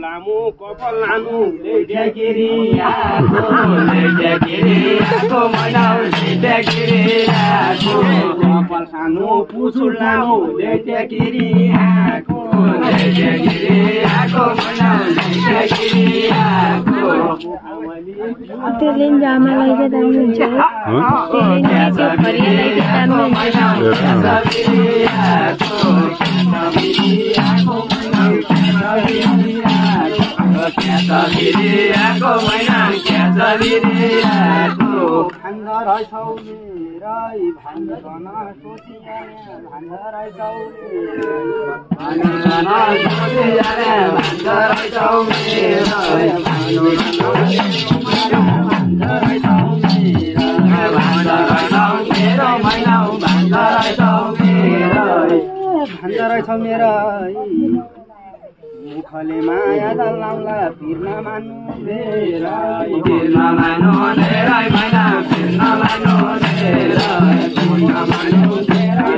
लामो कपाल लानु लेट्यागिरी आको लेट्यागिरी आको मनाउ लेट्यागिरी आको कपाल सानो पुछुल लानु लेट्यागिरी आको लेट्यागिरी आको मनाउ लेट्यागिरी आको त्यो लिन जामा लैके दामी हुन्छ त्यो लिन चाहिँ फरिया लैके दामी मुखले माया दलाउला फिर्न मान्नु धेरै फिर्न मान्नु धेरै मैना फिर्न मान्नु धेरै फिर्न मान्नु धेरै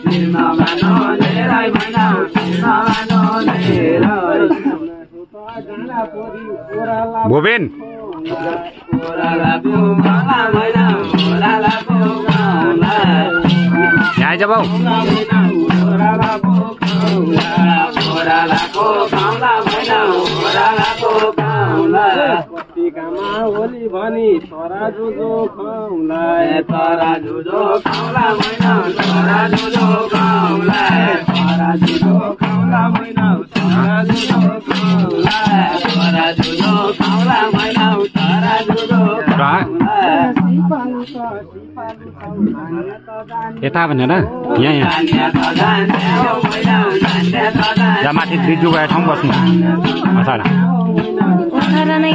फिर्न मान्नु धेरै मैना फिर्न मान्नु धेरै भुपेन ओराला पुगाला मैना ओराला पुगाला यहाँ जब ओरालाको गाउँला मैना ओरालाको गाउँला पत्रिकामा होली भनी तरा जुजो खाउँला तरा जुजो खाउँला मैना तरा जुजो खाउँला तरा जुजो खाउँला मैना तरा जुजो खाउँला तरा जुजो खाउँला मैना तरा जुजो यता भनेर यहाँ यहाँ माथि बिजु गएर ठाउँ बस्नु नै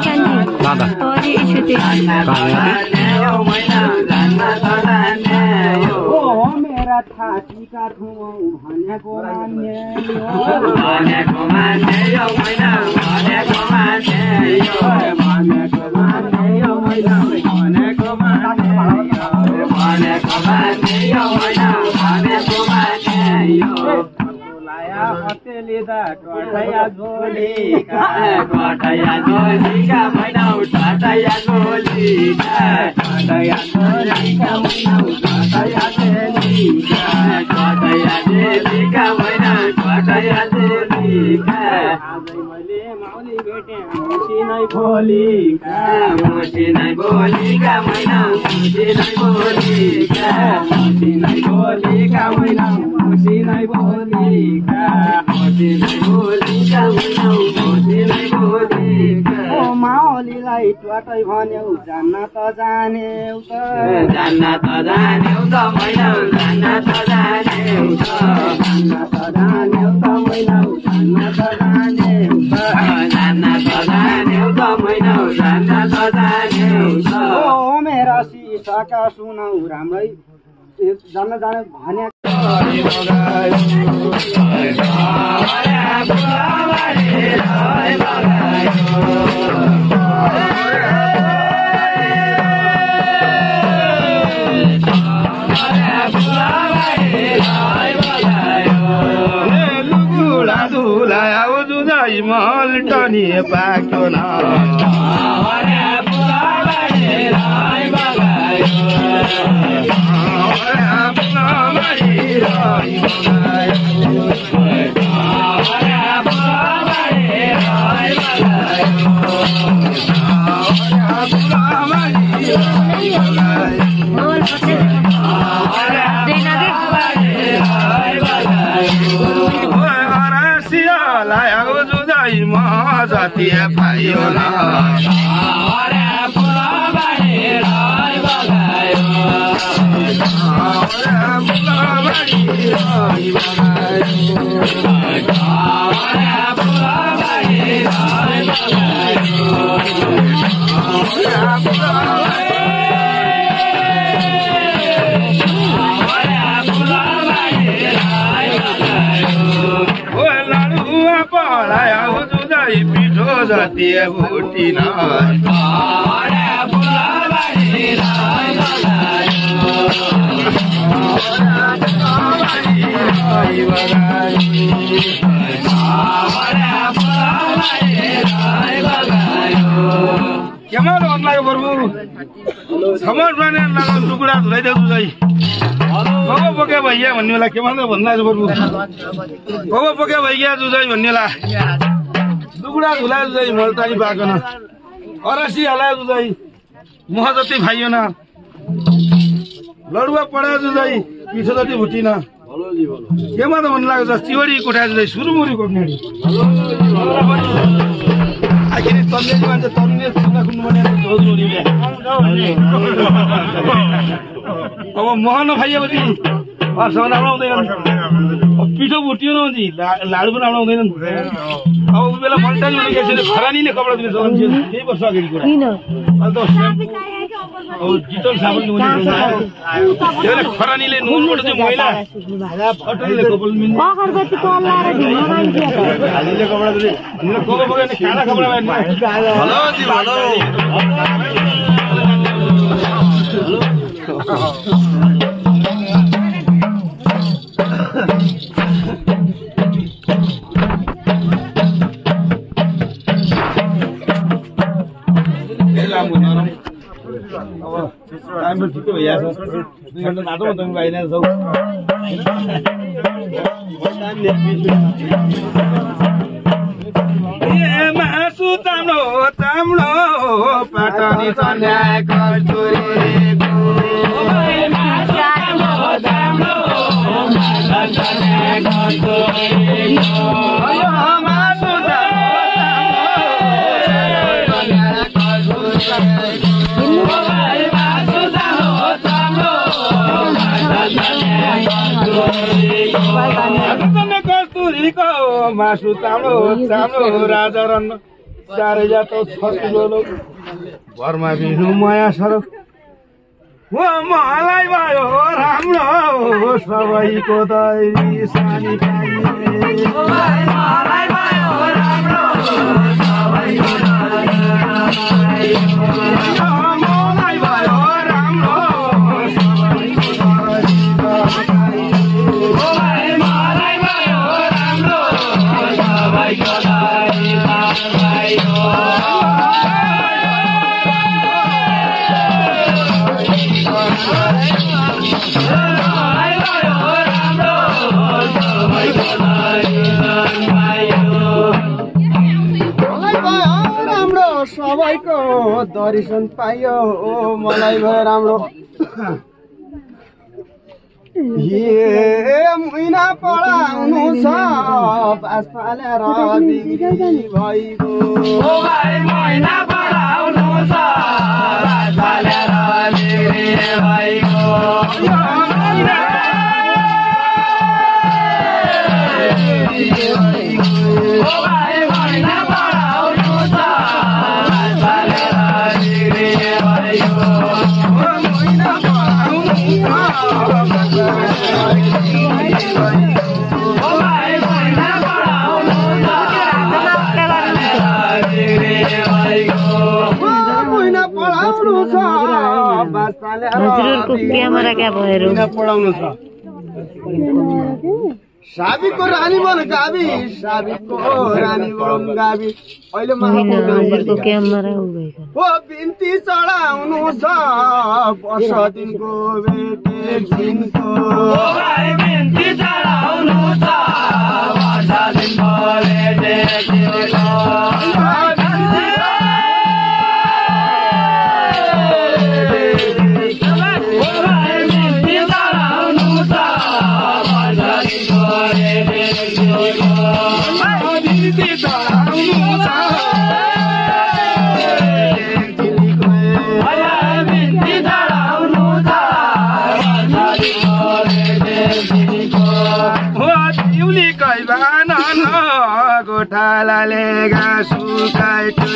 मेरा थातीका ठुँ भनेको भनेको मान्ने यो मैना भनेको मान्ने यो भनेको मान्ने यो मैना भनेको मान्ने भनेको मान्ने यो मैना भनेको मान्ने यो हतेलिदा कठैया झोलीका मैना कठैया झोलीका कठैया झोलीका मैना कठैया झोलीका कठैया झोलीका मैना कठैया झोलीका आजै मैले माउली भेटे मुसी नै बोलीका मुसी नै बोलीका मैना मुसी नै बोलीका मुसी नै बोलीका मैना मुसी नै बोलीका माओलीलाई ट्वाटै भन्यौ जान्न त जान्यौ त जान्न त जान्यौ त मैना जान्न त जान्यौ त जान्न त जान्यौ त मैना जान्न त जान्यौ त जान्न त जान्यौ त मैना जान्न त जान्यौ त ओ मेरा सिसाका सुनौ राम्रै जान्न जाने भने मल टनी पाक्यो न जति पाइयो न जति भुटिन केमा मन लाग्यो प्रभु समर बने लाग्यो टुकुडा धुलाइदेऊ जुझै बाबा पक्या भइया भन्ने बेला के मान्छ भन्नु लाग्यो प्रभु बाबा पक्या भइया जुझै भन्ने बेला टुकुडा धुला जुझै मलतानी पाकेन अरसी हला जुझै मुह जति भाइएन लडुवा पडा जुझै पिठो जति भुटिन केमा त मन लाग्यो चिवडी कोठा जुझै सुरुमुरी कोट्ने आखिर तन्ने मान्छे तन्ने सुना खुन्नु भने जोजोडीले अब मोहन भाइएपछि वर्षमा आउँदैन पिठो भुटियो न जी लाडु पनि आउँदैन अब बेला मल्टानी भने के खरानीले कपडा दिने चलन थियो केही वर्ष अगाडि कुरा अन्त अब डिटोल साबुन नुन खरानीले नुनबाट चाहिँ मैला अटोले कपाल मिल्ने अगरबत्तीको अल्लाएर धुन मान्छे हालिले कपडा दिने कपडा बगाउने काला कपडा बाँध्ने हेलो जी हेलो टाइम ठिकै भइरहेको छ 2 घण्टा नाटो तपाईँ आइरहेको छौ मासु ताम्रो ताम्रो पाटनी चन्याय कस्तुरीको मासु ताम्रो ताम्रो चन्याय कस्तुरीको मासु कस्तुरीको मासु ताम्रो ताम्रो राजा रन्न चारै जात छलो घरमा बिनु माया सरक हो मलाई भयो राम्रो सबैको दैरी सानी मलाई भयो राम्रो सबैको मलाई भयो राम्रो सबैको दर्शन पाइयो मलाई भयो राम्रो महिना पढाउनु छ पास फालेर बिग्री भइगयो महिना पढाउनु छ पास फालेर बिग्री भइगयो क्यामेरा क्या भयो पढाउनु छ साबिकको रानी बन गाबी साबिकको रानी बन गाबी अहिले हजुरको क्यामेरा हो बिन्ती चढाउनु छ वर्ष दिनको बेटे दिनको बिन्ती चढाउनु छ वर्ष दिनको बेटे दिनको गोठालाले गाँसु काट्यो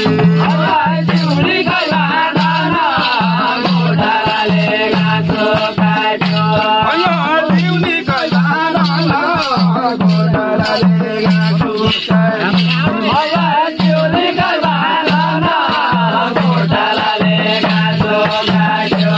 गोठालाले गाँसु काट्यो दिउनी गोठालाले गाँसु गोठालाले गाँसु काट्यो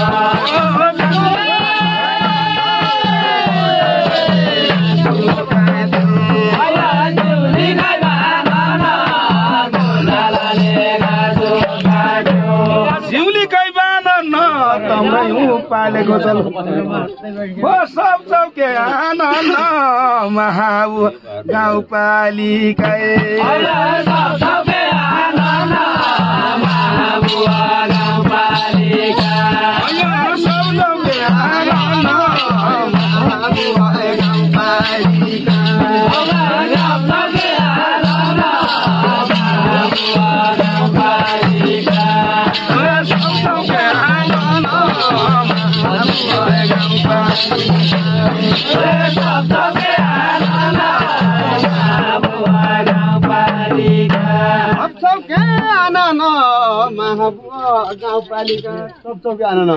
हालेको चल सब चौके आनन्द महाबु गाउँपालिका सब चौके आनन्द महाबु गाउँपालिका सब चौके आनन्द महाबु गाउँपालिका गाउँपालिका सब चौके आनन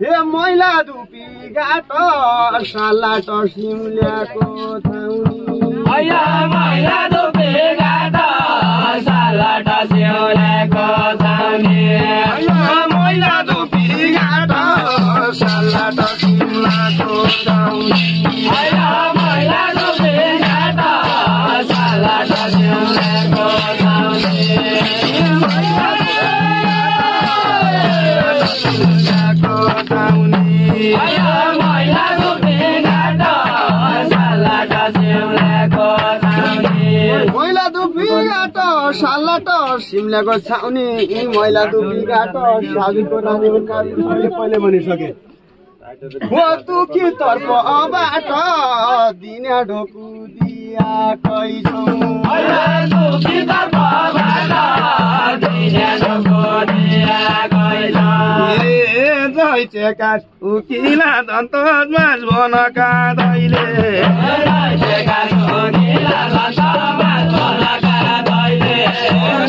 हे मैला धुपी घाट सालाट सिमल्याको छाउनी मैला धुपी घाट सालाट सिमल्याको छाउनी मैला धुपी घाट सालाट सिमल्याको छाउनी मैला धुपी घाट सालाट सिमल्याको मैला धुपी घाट सालाट सिमल्याको छाउनी मैला धुपी घाट साबिको रानी पहिले भनिसके हो तुकी तर्फबाट दिने ढोकु दिया कैछौ जैचेका उकिला दन्त माझ बनका दैले जैचेका उकिला दन्त माझ बनका दैले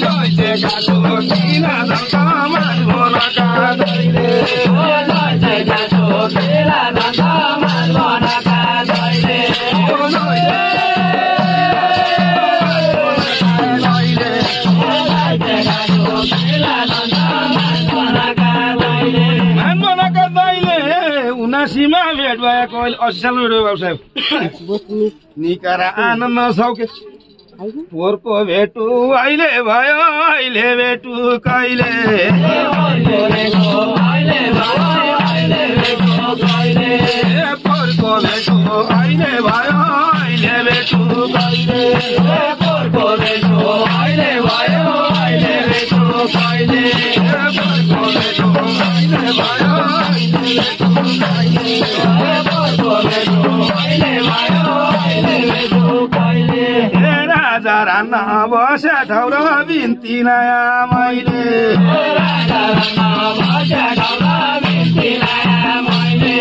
जैचेका उकिला दन्त माझ बनका दैले जैचेका उकिला दन्त माझ बनका दैले उनासीमा भेट भएको अहिले 80 साल बाबु साहेब निकारा आनन्द सौके पोहोरको भेटु अहिले भयो अहिले भेटु कहिले पोहोरको भेटु अहिले भयो अहिले भेटु कहिले पोहोरको भेटु अहिले भयो अहिले भेटु कहिले पोहोरको भेटु अहिले भयो अहिले भेटु कहिले पोहोरको भेटु अहिले भयो राजा रान्ना बस्या ठाउँ र बिन्ती नया मैले राजा रान्ना बस्या ठाउँ र बिन्ती नया मैले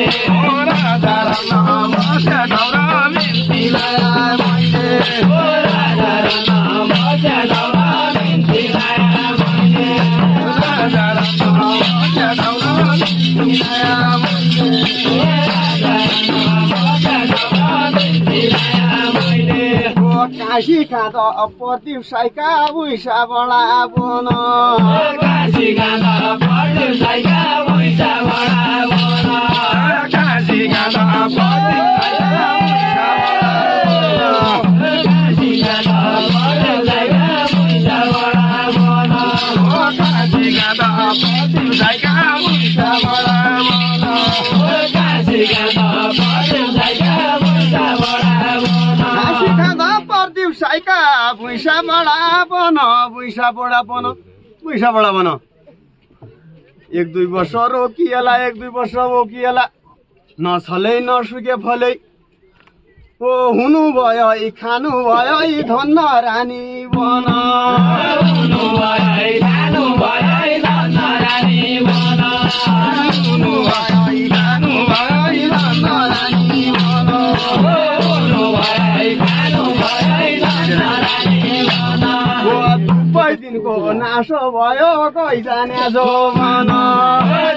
राजा रान्ना बस्या ठाउँ र बिन्ती नया मैले राजा रान्ना बस्या ठाउँ र बिन्ती नया मैले राजा रान्ना बस्या ठाउँ र बिन्ती नया काशी खाँदा प्रदीप साइका उइसा बडा बन काशी खाँदा प्रदीप साइका उइसा बडा बन काशी खाँदा प्रदीप साइका काशी खाँदा प्रदीप साइका उइसा बडा बन काशी खाँदा प्रदीप साइका उइसा बडा बन काशी खाँदा प्रदीप साइका उइसा बडा बन काशी खाँदा प्रदीप साइका भुइसा बडा बन भुइसा बडा बन भुइसा बडा बन 1-2 वर्ष रोकिएला 1-2 वर्ष रोकिएला नछलै नसुके फलै ओ हुनु भयो खानु भयो धन्न रानी बन हुनु भयो खानु भयो धन्न रानी बन हुनु भयो खानु भयो धन्न रानी बन हुनु भयो खानु भयो धन्न रानी बन ओ दुबै दिनको नासो भयो गइ जाने जो मन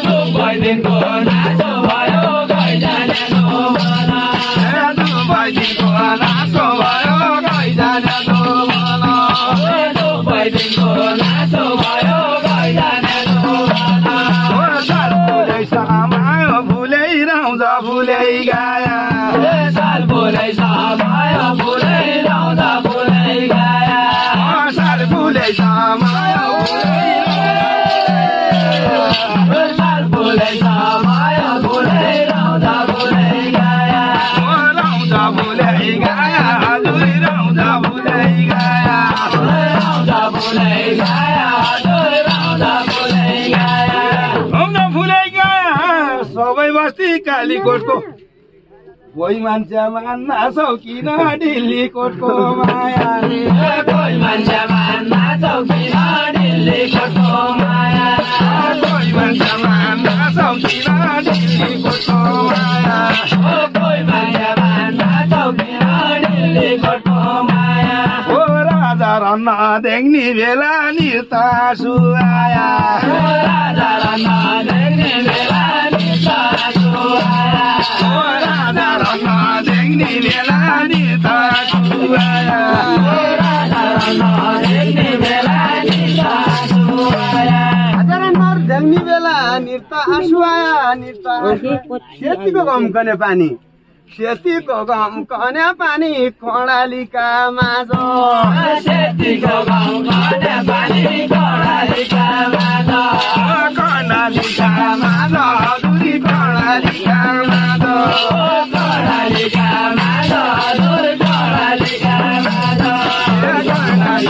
दुबै दिनको नासो भयो गइ जाने जो मन दुबै दिनको नासो भयो गइ जाने जो मन दुबै दिनको नासो भयो गइ जाने जो मन साल फुलै समायो फुलै राउँदा फुलै गाया साल फुलै समायो फुलै राउँदा फुलै गाया साल फुलै समायो फुलै सबै बस्ती कालीकोटको कोही मान्छे मान्न सकिन दिल्लीकोटको माया कोही मान्छे मान्न सकिन दिल्लीकोटको माया कोही मान्छे मान्न सकिन दिल्लीकोटको माया कोही मान्छे मान्न सकिन दिल्लीकोटको माया ओ राजा रन्न देख्ने बेला नितासु आया राजा रन्न देख्ने बेला नितासु आया राजा रन्न देख्ने बेला नितासु आया राजा रन्न देख्ने बेला नितासु आया राजा रन्न देख्ने बेला नितासु आया सेतीको गम कने पानी सेतीको गम कने पानी कर्णालीका माझो सेतीको गम कने पानी कर्णालीका माझो कर्णालीका माझो दुरी कर्णालीका माझो कर्णालीका माझो दुरी कर्णालीका माझो कर्णालीका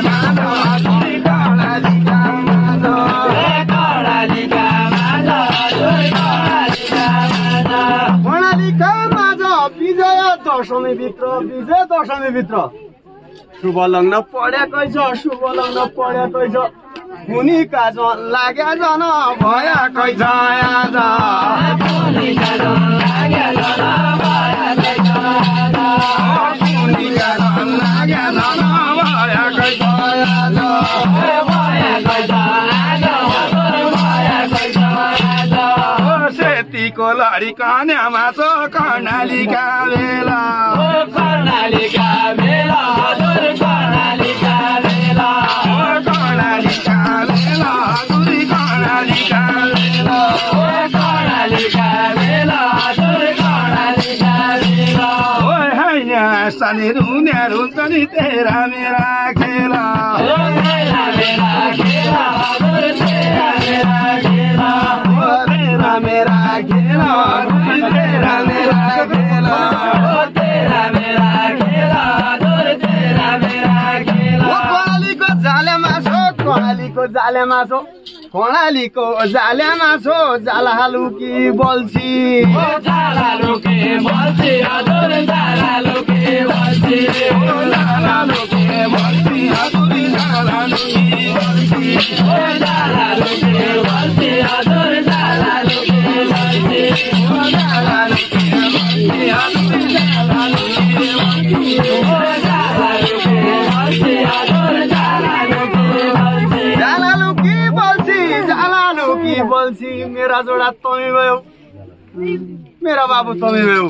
माझो दुरी कर्णालीका माझो कर्णालीका माझो दुरी कर्णालीका माझो कर्णालीका विजय दशमी भित्र शुभ लग्न पढेकै छ शुभ लग्न पढेकै छ कुनीका जन लाग्या जन भएकै छ आज कुनीका जन लाग्या जन भएकै छ कुनीका जन लाग्या जन भएकै छ आज भएकै छ आज भएकै छ आज सेतीको लडी कन्यामा छ कर्णालीका बेला कर्णालीका बेला हजुर कर्णालीका बेला कर्णालीका बेला हजुर कर्णालीका बेला कर्णालीका बेला हजुर कर्णालीका बेला ओइ हैन सानी रुन्याहरू हुन्छ नि तेरा मेरा खेला तेरा मेरा खेला हजुर तेरा मेरा खेला तेरा मेरा खेला तेरा मेरा खेला तेरा मेरा खेला तेरा मेरा खेला कर्णालीको जालेमा छो कर्णालीको जालेमा छो कर्णालीको जालेमा छो जालहालुकी बल्छी जालहालुकी बल्छी हजुर जालहालुकी बल्छी जालहालुकी बल्छी हजुर जालहालुकी बल्छी जालहालुकी बल्छी हजुर जालहालुकी बल्छी जालहालुकी बल्छी हजुर जालहालुकी बल्छी जालहालुकी बल्छी हजुर जालहालुकी बल्छी जालहालुकी बल्छी जालहालुकी बल्छी मेरा जोडा तमी भयो मेरा बाबु तमी भयो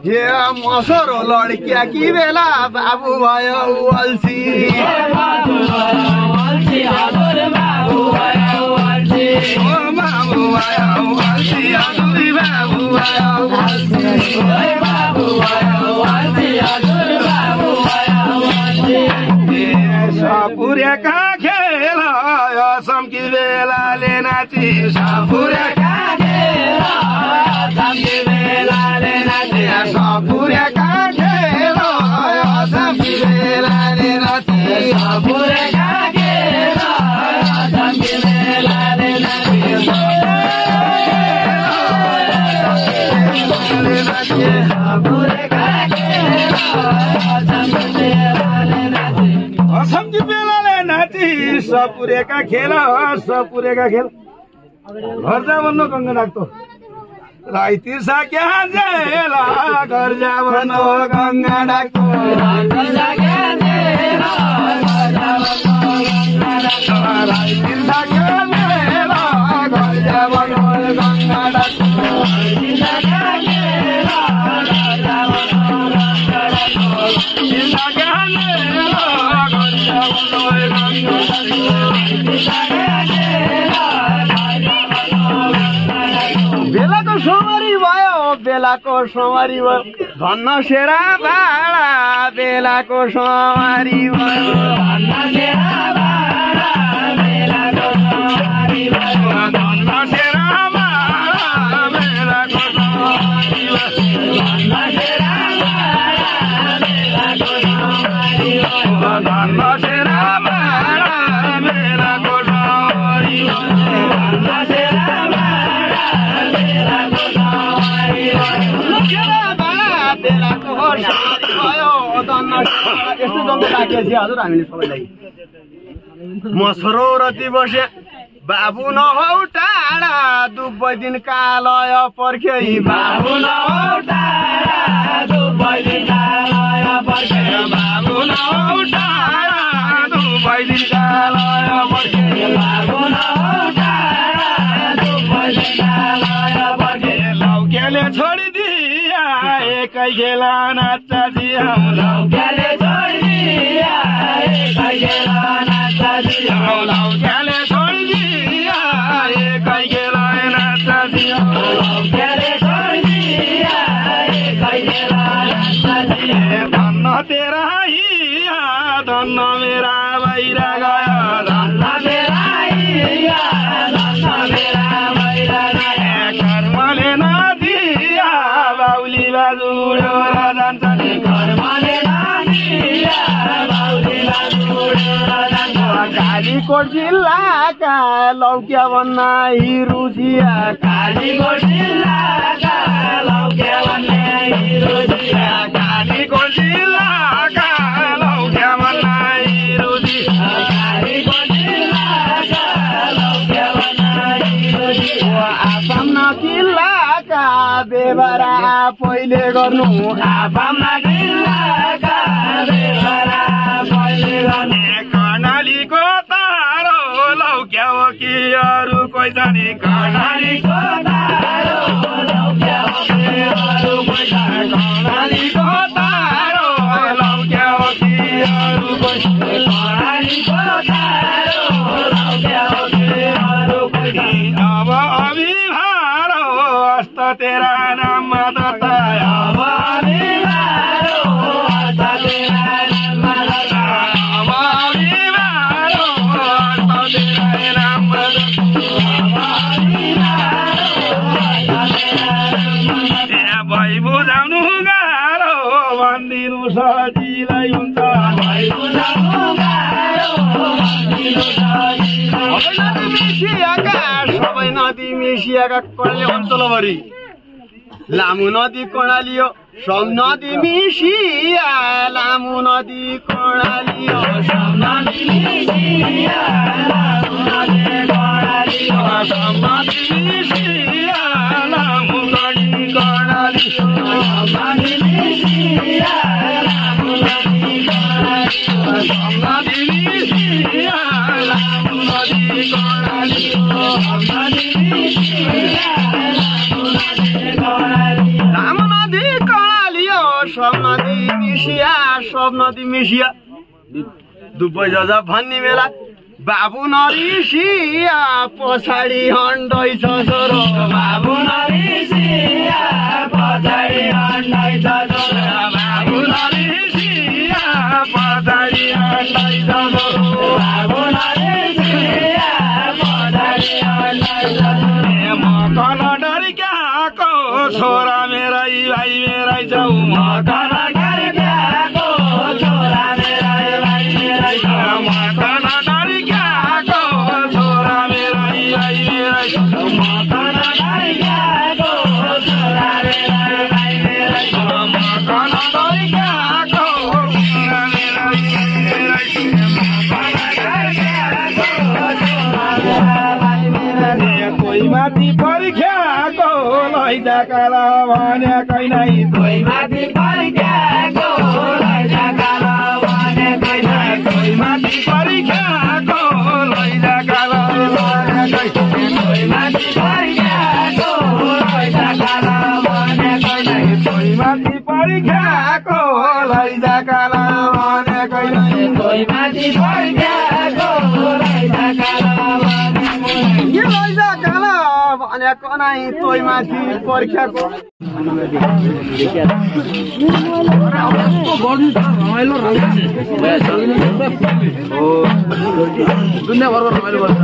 हे मसरो लड्किया कि बेला बाबु भयो अल्छी बाबु हजुर बाबु भयो अल्छी ओ बाबु भयो अल्छी हजुर बाबु भयो अल्छी ओ बाबु भयो अल्छी हजुर बाबु भयो अल्छी सपुर्याका खेल समकी बेलाले नाची सपुर्याका खेल समकी बेलाले नाची सपुर्याका खेल समकी बेलाले नाची सपुर्याका खेल समकी बेलाले नाची सपुर्याका खेल समकी बेलाले नाची समकी बेलाले नाची सपुर्याका खेल सपुर्याका खेल घर जा भन्नु गङ्गा नाक्तो राई तिर्साक्या जेला घर जा भन्नु गङ्गा नाक्तो राई तिर्साक्या जेला घर जा भन्नु गङ्गा नाक्तो बेलाको सोमरी भयो बेलाको सोमरी भयो धन्न सेरा भाडा बेलाको सोमरी भयो धन्न सेरा भाडा बेलाको सोमरी भयो धन्न सेरा भाडा बेलाको सोमरी भयो धन्न सेरा भाडा बेलाको सोमरी भयो धन्न सेरा भाडा बेलाको सोमरी भयो धन्न सेरा भाडा यस्तो जम्मै राखेको थियो हजुर हामीले सबैलाई म सरौरती बसे बाबु नहौ टाढा दुबै दिन कालय पर्खे बाबु नहौ टाढा दुबै दिन कालय पर्खे बाबु नहौ टाढा दुबै दिन कालय पर्खे बाबु नहौ टाढा दुबै दिन कालय पर्खे लौकेले छोडिदिया एकै खेला नाच्चा जिया लौकेले छोडिदिया एकै खेला नाच्चा जिया लौकेले छोडिदिया एकै खेला नाच्चा जिया लौकेले छोडिदिया एकै खेला नाच्चा जिया धन्न तेरा हिया धन्न मेरा बाहिर गयो धन्न मेरा हिया धन्न मेरा बाहिर गयो कर्मले नदिया बाउली बाजुड्यो र जान्छ नि कर्मले नदिया बाउली बाजुड्यो र जान्छ कालीकोट जिल्लाका लौक्या भन्ना हिरुजिया कालीकोट जिल्लाका लौक्या भन्ना हिरुजिया कालीकोट जिल्लाका लौक्या भन्ना हिरुजिया कालीकोट जिल्लाका लौक्या भन्ना हिरुजिया आसाममा किल्लाका बेबरा पहिले गर्नु आसाममा किल्लाका बेबरा पहिले गर्नु कर्णालीको तारो लौक्या हो कि अरू कोही जाने कर्णालीको तारो लौक्या हो कि अरू कोही जाने कर्णालीको तारो लौक्या हो कि अरू कोही जाने कर्णालीको तारो लौक्या हो कि अरू कोही जाने अब अभिभारो हस्त तेरा नाम दत्ता अब अभिभारो हस्त तेरा नाम दत्ता अब अभिभारो हस्त तेरा नाम दत्ता अब अभिभारो त्यहाँ भइ बुझाउनु गाह्रो भनिदिनु सजिलै हुन्छ भइ बुझाउनु गाह्रो भनिदिनु सबै नदी मिसिएका कर्णाली अञ्चलभरि लामो नदी कर्णाली हो सब नदी मिसिया लामो नदी कर्णाली हो सब नदी मिसिया लामो नदी कर्णाली हो सब नदी मिसिया लामो नदी कर्णाली हो सब नदी मिसिया लामो नदी कर्णाली हो सब नदी मिसिया लामो नदी कर्णाली हो सब नदी मिसिया लामो नदी कर्णाली लामो नदी कर्णाली हो सब नदी मिसिया सब नदी मिसिया दुबै जजा भन्ने बेला बाबु नरिसिया पछाडि हन्डैछ छोरो बाबु नरिसिया पछाडि हन्डैछ छोरो बाबु नरिसिया पछाडि हन्डैछ छोरो बाबु नरिसिया पछाडि हन्डैछ छोरो म कन डरिक्याको छोरा मेरै भाइ मेरै छौ म कन डरिक्याको छोरा मेरै भाइ मेरै छौ म कन डरिक्याको छोरा मेरै भाइ मेरै छौ म कन डरिक्याको छोरा मेरै भाइ मेरै छौ म कन डरिक्याको छोरा मेरै भाइ मेरै छौ म कन डरिक्याको छोरा मेरै भाइ मेरै छौ कोही माथि परीक्षाको लैजा काला भने कैनै कोही माथि परीक्षाको लैजा काला भने कैनै कोही माथि परीक्षाको लैजा काला भने कैनै कोही माथि परीक्षाको लैजा काला भने कैनै कोही माथि परीक्षाको लैजा काला भने कैनै कोही माथि परीक्षाको लैजा काला भने कैनै लैजा काला भने कनै तोइ माथि परीक्षाको दुनियाँभरको रमाइलो गर्छ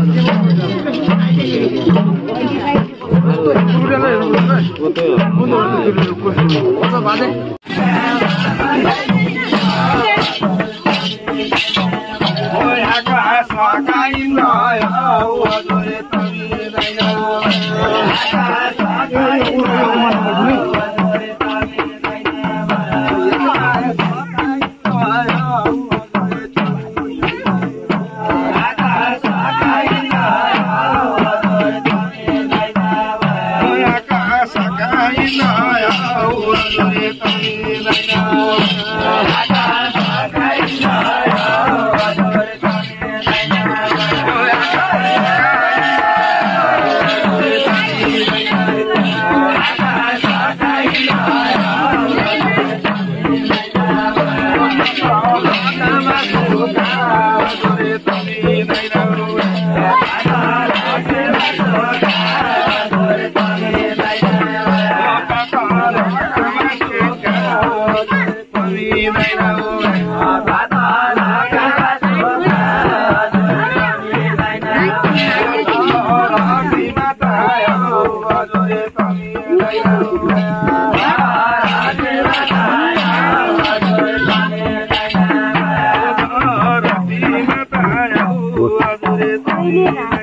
Ini